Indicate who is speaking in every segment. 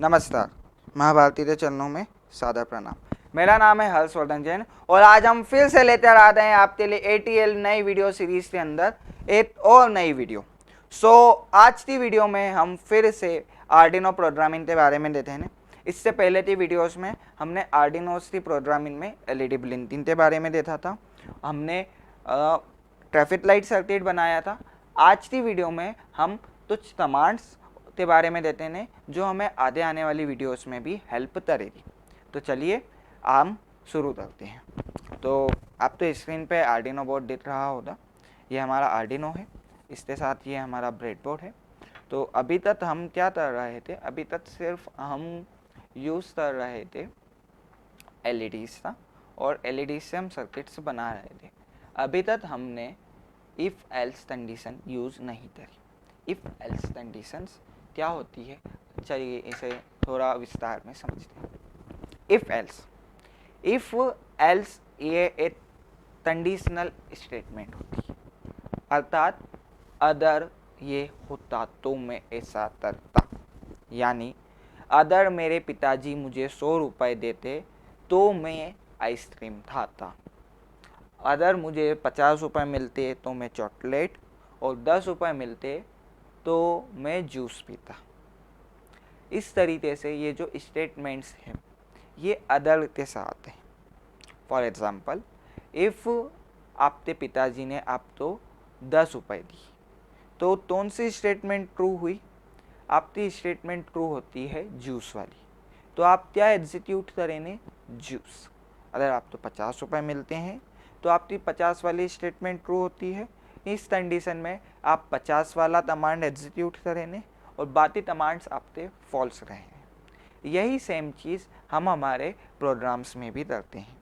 Speaker 1: नमस्कार। महाभारती के चरणों में सादर प्रणाम। मेरा नाम है हर्षवर्धन जैन और आज हम फिर से लेकर आ रहे हैं आपके लिए एटीएल नई वीडियो सीरीज के अंदर एक और नई वीडियो। आज की वीडियो में हम फिर से आर्डिनो प्रोग्रामिंग के बारे में देते हैं। इससे पहले की वीडियोस में हमने आर्डिनोस की प्रोग्रामिंग में एलईडी ब्लिंकिंग के बारे में देखा था, हमने ट्रैफिक लाइट सर्किट बनाया था। आज की वीडियो में हम कुछ कमांड्स के बारे में देते हैं जो हमें आगे आने वाली वीडियोस में भी हेल्प करेगी। तो चलिए हम शुरू करते हैं। तो आप तो स्क्रीन पे आर्डिनो बोर्ड दिख रहा होगा, ये हमारा आर्डिनो है, इसके साथ ये हमारा ब्रेडबोर्ड है। तो अभी तक हम क्या कर रहे थे, अभी तक सिर्फ हम यूज़ कर रहे थे एलईडीज था और एलईडी से हम सर्किट्स बना रहे थे। अभी तक हमने इफ़ एल्स कंडीशन यूज़ नहीं करी। इफ़ एल्स कंडीशंस क्या होती है, चलिए इसे थोड़ा विस्तार में समझते हैं। इफ़ एल्स ये एक कंडीशनल स्टेटमेंट होती है, अर्थात अदर ये होता तो मैं ऐसा करता। यानी अदर मेरे पिताजी मुझे 100 रुपये देते तो मैं आइसक्रीम खाता, अदर मुझे 50 रुपये मिलते तो मैं चॉकलेट और 10 रुपये मिलते तो मैं जूस पीता। इस तरीके से ये जो स्टेटमेंट्स हैं ये अदर के साथ हैं। फॉर एग्ज़ाम्पल, इफ़ आपके पिताजी ने आपको 10 रुपये दी तो कौन सी स्टेटमेंट ट्रू हुई? आपकी स्टेटमेंट ट्रू होती है जूस वाली। तो आप क्या एग्जीक्यूट करेंगे? जूस। अगर आपको 50 रुपये मिलते हैं तो आपकी 50 वाली स्टेटमेंट ट्रू होती है। इस कंडीशन में आप 50 वाला कमांड एग्जीक्यूट करेंगे और बाकी कमांड्स आपके फॉल्स रहेंगे। यही सेम चीज़ हम हमारे प्रोग्राम्स में भी करते हैं।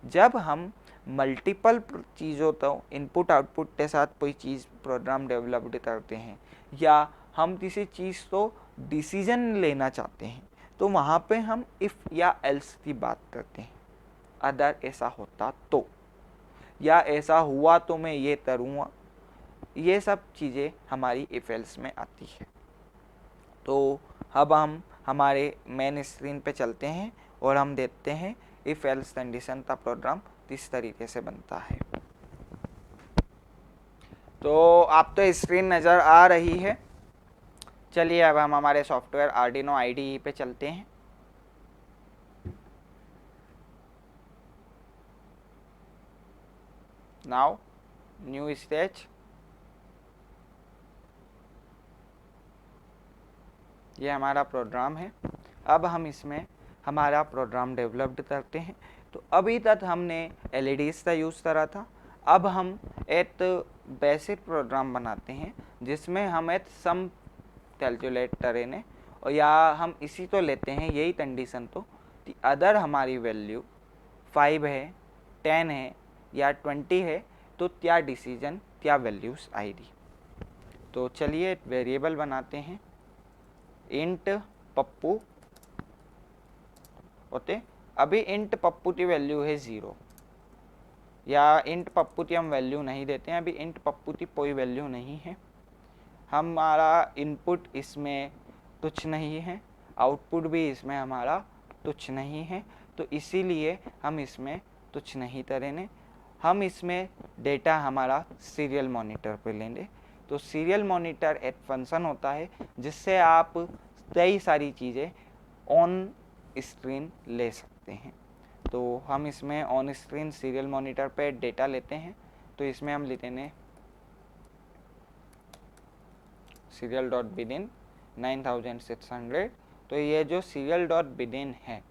Speaker 1: जब हम मल्टीपल चीज़ों तो इनपुट आउटपुट के साथ कोई चीज़ प्रोग्राम डेवलप्ड करते हैं या हम किसी चीज़ को डिसीजन लेना चाहते हैं तो वहाँ पे हम इफ़ या एल्स की बात करते हैं। अदर ऐसा होता तो, या ऐसा हुआ तो मैं ये करूँगा, ये सब चीज़ें हमारी इफ़ एल्स में आती है। तो अब हम हमारे मेन स्क्रीन पे चलते हैं और हम देखते हैं इफ़ एल्स कंडीशन का प्रोग्राम किस तरीके से बनता है। तो आप तो स्क्रीन नज़र आ रही है। चलिए अब हम हमारे सॉफ्टवेयर आर्डिनो आईडीई पे चलते हैं। नाउ न्यू स्टेज, ये हमारा प्रोग्राम है। अब हम इसमें हमारा प्रोग्राम डेवलप्ड करते हैं। तो अभी तक हमने एलईडीज़ का यूज़ करा था, अब हम एक बेसिक प्रोग्राम बनाते हैं जिसमें हम एक सम कैलकुलेट करें और या हम इसी तो लेते हैं यही कंडीशन तो कि अदर हमारी वैल्यू 5 है, 10 है या 20 है तो क्या डिसीजन क्या वैल्यूज़ आएगी। तो चलिए एक वेरिएबल बनाते हैं, इंट पप्पू होते। अभी इंट पप्पू की वैल्यू है 0 या इंट पप्पू की हम वैल्यू नहीं देते हैं। अभी इंट पप्पू की कोई वैल्यू नहीं है। हमारा इनपुट इसमें तुच्छ नहीं है, आउटपुट भी इसमें हमारा तुच्छ नहीं है, तो इसीलिए हम इसमें तुच्छ नहीं करेंगे। हम इसमें डेटा हमारा सीरियल मॉनिटर पे लेंगे। तो सीरियल मॉनिटर एक फंक्शन होता है जिससे आप कई सारी चीज़ें ऑन स्क्रीन ले सकते हैं। तो हम इसमें ऑन स्क्रीन सीरियल मॉनिटर पे डेटा लेते हैं। तो इसमें हम लेते हैं सीरियल डॉट बिगिन 9600। तो ये जो सीरियल डॉट बिगिन है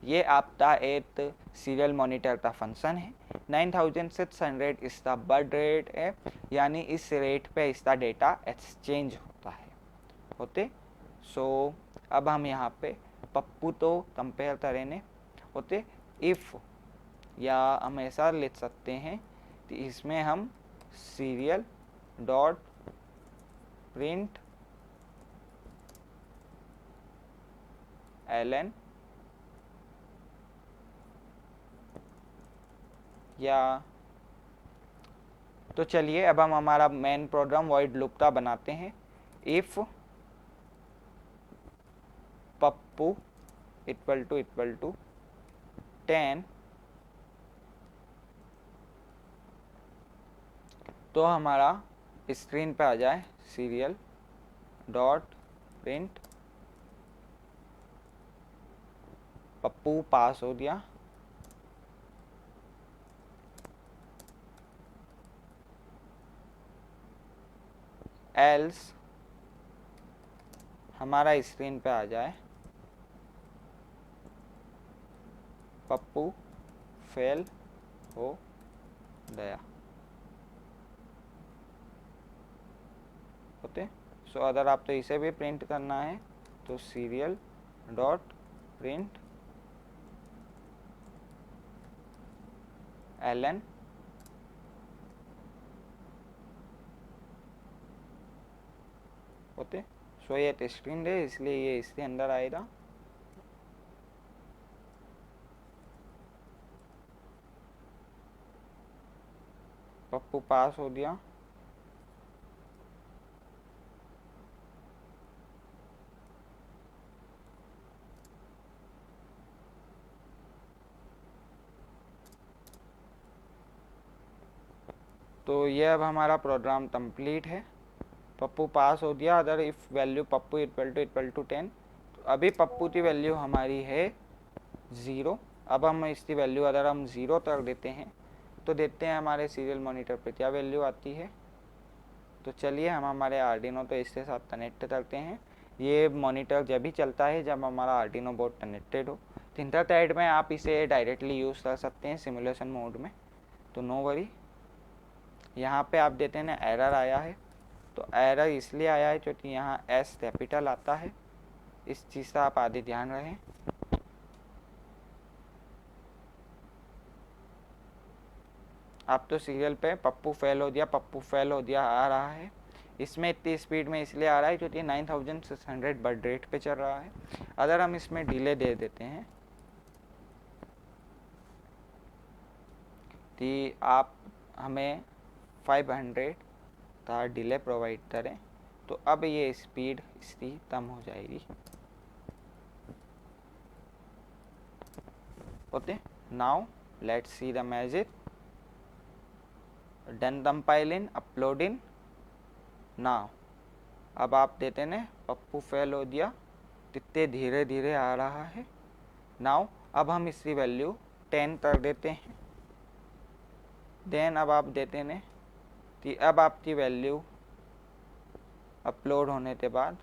Speaker 1: ये आपका एक सीरियल मॉनिटर का फंक्शन है। 9600 इसका बर्थ रेट है, यानी इस रेट पे इसका डेटा एक्सचेंज होता है होते। सो अब हम यहाँ पे पप्पू तो कंपेयर करेंगे होते इफ़, या हम ऐसा लिख सकते हैं कि इसमें हम सीरियल डॉट प्रिंट एलन या तो चलिए अब हम हमारा मेन प्रोग्राम वॉइड लूप का बनाते हैं। इफ़ पप्पू इक्वल टू 10, तो हमारा स्क्रीन पे आ जाए सीरियल डॉट प्रिंट पप्पू पास हो गया, एल्स हमारा स्क्रीन पे आ जाए पप्पू फेल हो गया। ओके, सो अगर आप तो इसे भी प्रिंट करना है तो serial dot print LN okay, so ये टेस्टिंग है इसलिए ये इसके अंदर आएगा। पप्पू पास हो गया, तो ये अब हमारा प्रोग्राम कंप्लीट है। पप्पू पास हो गया अगर if value Pappu equal to 10, तो अभी पप्पू की वैल्यू हमारी है 0। अब हम इसकी वैल्यू अगर हम 0 कर देते हैं तो देखते हैं हमारे सीरियल मॉनिटर पे क्या वैल्यू आती है। तो चलिए हम हमारे आर्डिनो तो इसके साथ कनेक्ट करते हैं। ये मॉनिटर जब भी चलता है जब हमारा आर्डिनो बोर्ड कनेक्टेड हो। थिंकरपैड में आप इसे डायरेक्टली यूज़ कर सकते हैं सिमुलेशन मोड में, तो नो वरी। यहाँ पे आप देते हैं ना एरर आया है, तो एरर इसलिए आया है क्योंकि यहाँ एस कैपिटल आता है, इस चीज़ का आप आगे ध्यान रखें। आप तो सीरियल पे पप्पू फेल हो दिया आ रहा है। इसमें इतनी स्पीड में इसलिए आ रहा है क्योंकि 9600 बर्ड रेट पे चल रहा है। अगर हम इसमें डिले दे देते हैं कि आप हमें 500 का डिले प्रोवाइड करें, तो अब ये स्पीड इसकी कम हो जाएगी। Okay, now let's see the magic. Done compiling uploading now. अब आप देते ने पप्पू फेल हो दिया, कितने धीरे धीरे आ रहा है। नाउ अब हम इसकी वैल्यू 10 कर देते हैं। देन अब आप देते ने कि अब आपकी वैल्यू अपलोड होने के बाद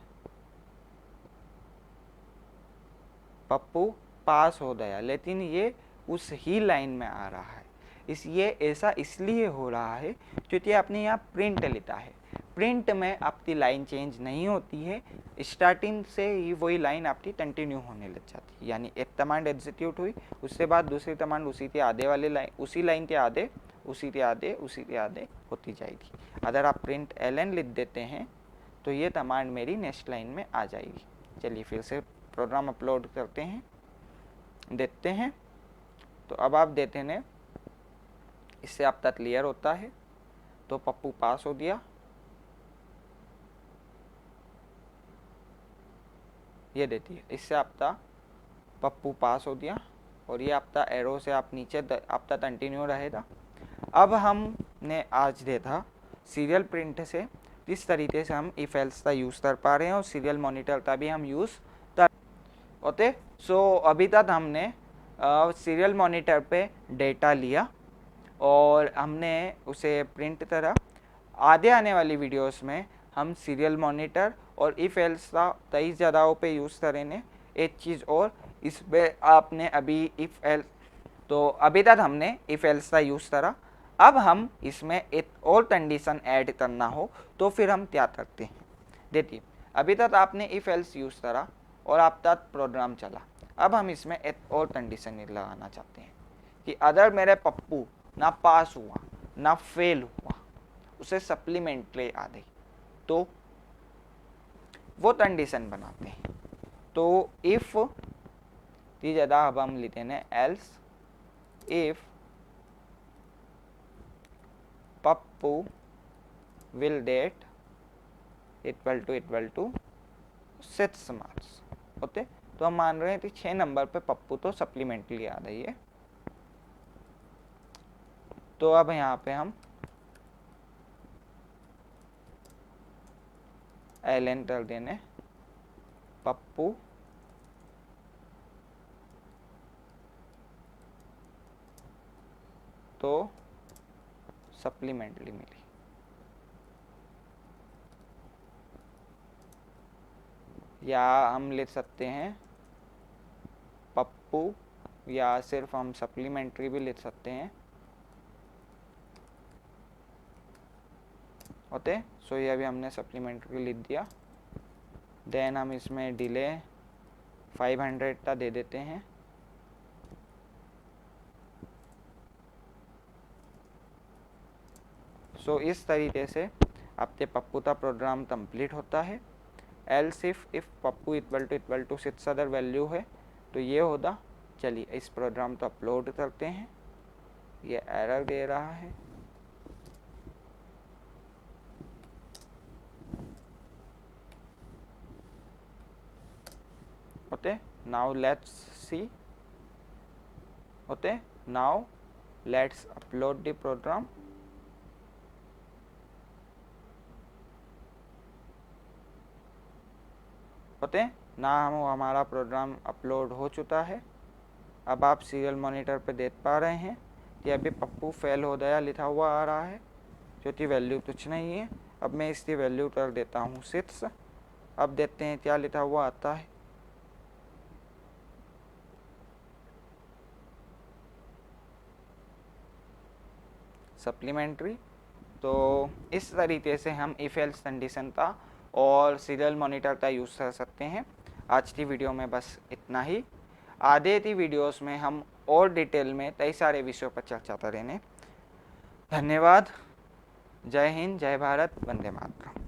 Speaker 1: पप्पू पास हो गया, लेकिन ये उस ही लाइन में आ रहा है। ये ऐसा इसलिए हो रहा है क्योंकि आपने यहाँ प्रिंट लिखा है। प्रिंट में आपकी लाइन चेंज नहीं होती है, स्टार्टिंग से ही वही लाइन आपकी कंटिन्यू होने लग जाती है। यानी एक कमांड एग्जीक्यूट हुई, उसके बाद दूसरी कमांड उसी के आधे वाले लाइन, उसी लाइन के आधे, उसी के आधे होती जाएगी। अगर आप प्रिंट एलन लिख देते हैं तो ये कमांड मेरी नेक्स्ट लाइन में आ जाएगी। चलिए फिर से प्रोग्राम अपलोड करते हैं, देखते हैं। तो अब आप देते हैं इससे आपका क्लियर होता है। तो पप्पू पास हो गया, ये देती है, इससे आपका पप्पू पास हो गया और ये आपका एरो से आप नीचे आपका कंटिन्यू रहेगा। अब हमने आज देखा सीरियल प्रिंट से किस तरीके से हम इफ एल्स का यूज़ कर पा रहे हैं और सीरियल मॉनिटर का भी हम यूज़ कर ओके। सो अभी तक हमने सीरियल मॉनिटर पे डेटा लिया और हमने उसे प्रिंट करा। आगे आने वाली वीडियोस में हम सीरियल मॉनिटर और इफ एल्स का कई जगहों पे यूज़ करेंगे। एक चीज़ और, इस पे आपने अभी इफ एल्स, तो अभी तक हमने इफ एल्स का यूज़ करा। अब हम इसमें एक और कंडीशन ऐड करना हो तो फिर हम क्या करते हैं। देखिए अभी तक आपने इफ एल्स यूज़ करा और आप तक प्रोग्राम चला। अब हम इसमें एक और कंडीशन लगाना चाहते हैं कि अगर मेरे पप्पू ना पास हुआ ना फेल हुआ, उसे सप्लीमेंट्री आ गई, तो वो कंडीशन बनाते हैं। तो इफ की जगह अब हम लिखते हैं else if Pappu will date equal to 6 marks. Okay, तो हम मान रहे हैं कि 6 नंबर पे पप्पू तो सप्लीमेंट्री आ रही है। तो अब यहाँ पे हम ln कर देने पप्पू तो सप्लीमेंट्री मिली। या हम लिख सकते हैं पप्पू, या सिर्फ हम सप्लीमेंट्री भी लिख सकते हैं होते। सो ये अभी हमने सप्लीमेंट्री लिख दिया। देन हम इसमें डिले 500 का दे देते हैं। सो इस तरीके से आपके पप्पू का प्रोग्राम कंप्लीट होता है। Else if Pappu equal to 6 other value है तो ये होगा। चलिए इस प्रोग्राम को अपलोड करते हैं। ये एरर दे रहा है। Okay, now let's see. Okay, now let's upload the program. Okay, ना हमारा प्रोग्राम अपलोड हो चुका है। अब आप सीरियल मॉनिटर पे देख पा रहे हैं कि अभी पप्पू फेल हो गया लिखा हुआ आ रहा है, जो कि वैल्यू कुछ नहीं है। अब मैं इसकी वैल्यू कर देता हूँ 6। अब देखते हैं क्या लिखा हुआ आता है। सप्लीमेंट्री। तो इस तरीके से हम इफ एल्स कंडीशन का और सीरियल मॉनिटर का यूज़ कर सकते हैं। आज की वीडियो में बस इतना ही। आगे की वीडियोस में हम और डिटेल में कई सारे विषयों पर चर्चा करेंगे। धन्यवाद। जय हिंद, जय भारत, वंदे मातरम।